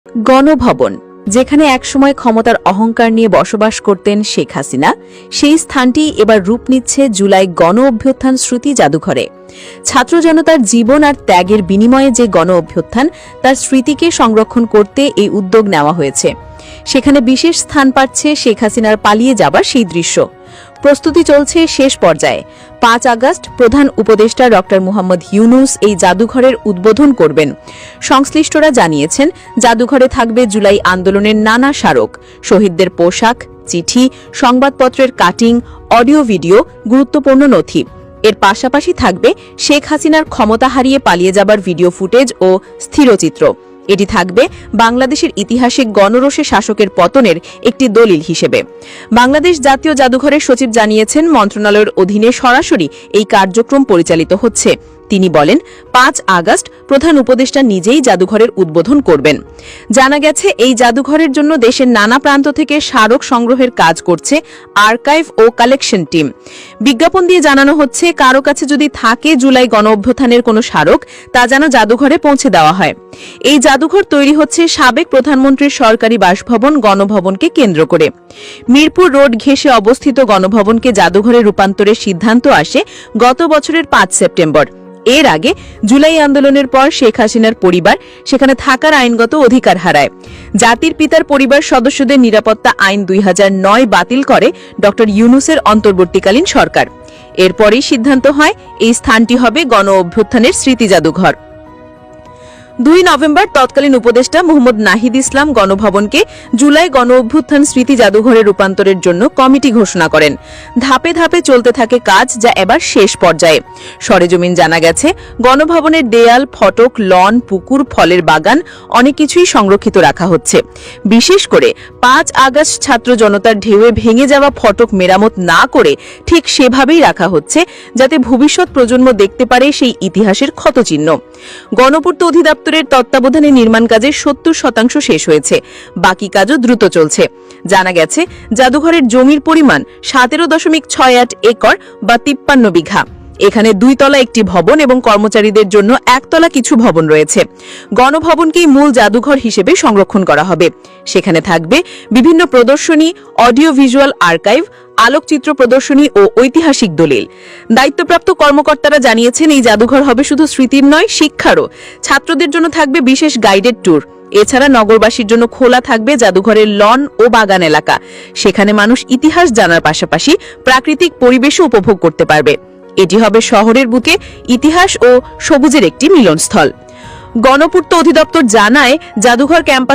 গণভবন, যেখানে একসময় ক্ষমতার অহংকার নিয়ে বসবাস করতেন শেখ হাসিনা, সেই স্থানটি এবার রূপ নিচ্ছে জুলাই গণ অভ্যুত্থান স্মৃতি জাদুঘরে। ছাত্র জনতার জীবন আর ত্যাগের বিনিময়ে যে গণ অভ্যুত্থান, তার স্মৃতিকে সংরক্ষণ করতে এই উদ্যোগ নেওয়া হয়েছে। সেখানে বিশেষ স্থান পাচ্ছে শেখ হাসিনার পালিয়ে যাবার সেই দৃশ্য। প্রস্তুতি চলছে শেষ পর্যায়ে। ৫ আগস্ট প্রধান উপদেষ্টা ডক্টর মুহাম্মদ ইউনূস এই জাদুঘরের উদ্বোধন করবেন। সংশ্লিষ্টরা জানিয়েছেন, জাদুঘরে থাকবে জুলাই আন্দোলনের নানা স্মারক, শহীদদের পোশাক, চিঠি, সংবাদপত্রের কাটিং, অডিও ভিডিও, গুরুত্বপূর্ণ নথি। এর পাশাপাশি থাকবে শেখ হাসিনার ক্ষমতা হারিয়ে পালিয়ে যাবার ভিডিও ফুটেজ ও স্থিরচিত্র। এটি থাকবে বাংলাদেশের ইতিহাসে গণরোষে শাসকের পতনের একটি দলিল হিসেবে। বাংলাদেশ জাতীয় জাদুঘরের সচিব জানিয়েছেন, মন্ত্রণালয়ের অধীনে সরাসরি এই কার্যক্রম পরিচালিত হচ্ছে। তিনি বলেন, ৫ আগস্ট প্রধান উপদেষ্টা নিজেই জাদুঘরের উদ্বোধন করবেন। জানা গেছে, এই জাদুঘরের জন্য দেশের নানা প্রান্ত থেকে স্মারক সংগ্রহের কাজ করছে আর্কাইভ ও কালেকশন টিম। বিজ্ঞাপন দিয়ে জানানো হচ্ছে, কারো কাছে যদি থাকে জুলাই গণ অভ্যুত্থানের কোনো স্মারক, তা যেন জাদুঘরে পৌঁছে দেওয়া হয়। এই জাদুঘর তৈরি হচ্ছে সাবেক প্রধানমন্ত্রীর সরকারি বাসভবন গণভবনকে কেন্দ্র করে। মিরপুর রোড ঘেঁষে অবস্থিত গণভবনকে জাদুঘরে রূপান্তরের সিদ্ধান্ত আসে গত বছরের ৫ সেপ্টেম্বর। এর আগে জুলাই আন্দোলনের পর শেখ হাসিনার পরিবার সেখানে থাকার আইনগত অধিকার হারায়। জাতির পিতার পরিবার সদস্যদের নিরাপত্তা আইন ২০০৯ বাতিল করে ড ইউনূসের অন্তর্বর্তীকালীন সরকার। এরপরই সিদ্ধান্ত হয় এই স্থানটি হবে গণ অভ্যুত্থানের স্মৃতি জাদুঘর। ২ নভেম্বর তৎকালীন উপদেষ্টা মোহাম্মদ নাহিদ ইসলাম গণভবনকে জুলাই গণ অভ্যুত্থান স্মৃতি জাদুঘরে রূপান্তরের জন্য কমিটি ঘোষণা করেন। ধাপে ধাপে চলতে থাকে কাজ, যা এবার শেষ পর্যায়ে। সরেজমিন জানা গেছে, গণভবনের দেয়াল, ফটক, লন, পুকুর, ফলের বাগান অনেক কিছুই সংরক্ষিত রাখা হচ্ছে। বিশেষ করে ৫ আগস্ট ছাত্র জনতার ঢেউয়ে ভেঙে যাওয়া ফটক মেরামত না করে ঠিক সেভাবেই রাখা হচ্ছে, যাতে ভবিষ্যৎ প্রজন্ম দেখতে পারে সেই ইতিহাসের ক্ষতচিহ্ন। গণপূর্ত অধিদপ্তরের তত্ত্বাবধানে নির্মাণ কাজের ৭০% শেষ হয়েছে, বাকি কাজও দ্রুত চলছে। জানা গেছে, জাদুঘরের জমির পরিমাণ ১৭.৬৮ একর বা ৫৩ বিঘা। এখানে ২ তলা একটি ভবন এবং কর্মচারীদের জন্য ১ তলা কিছু ভবন রয়েছে। গণভবনকেই মূল জাদুঘর হিসেবে সংরক্ষণ করা হবে। সেখানে থাকবে বিভিন্ন প্রদর্শনী, অডিও ভিজুয়াল আর্কাইভ, আলোকচিত্র প্রদর্শনী ও ঐতিহাসিক দলিল। দায়িত্বপ্রাপ্ত কর্মকর্তারা জানিয়েছেন, এই জাদুঘর হবে শুধু স্মৃতির নয়, শিক্ষারও। ছাত্রদের জন্য থাকবে বিশেষ গাইডেড ট্যুর। এছাড়া নগরবাসীর জন্য খোলা থাকবে জাদুঘরের লন ও বাগান এলাকা। সেখানে মানুষ ইতিহাস জানার পাশাপাশি প্রাকৃতিক পরিবেশও উপভোগ করতে পারবে। এটি হবে শহরের বুকে ইতিহাস ও সবুজের একটি মিলনস্থল। গণপূর্ত অধিদপ্তর জানায়, জাদুঘর ক্যাম্পাস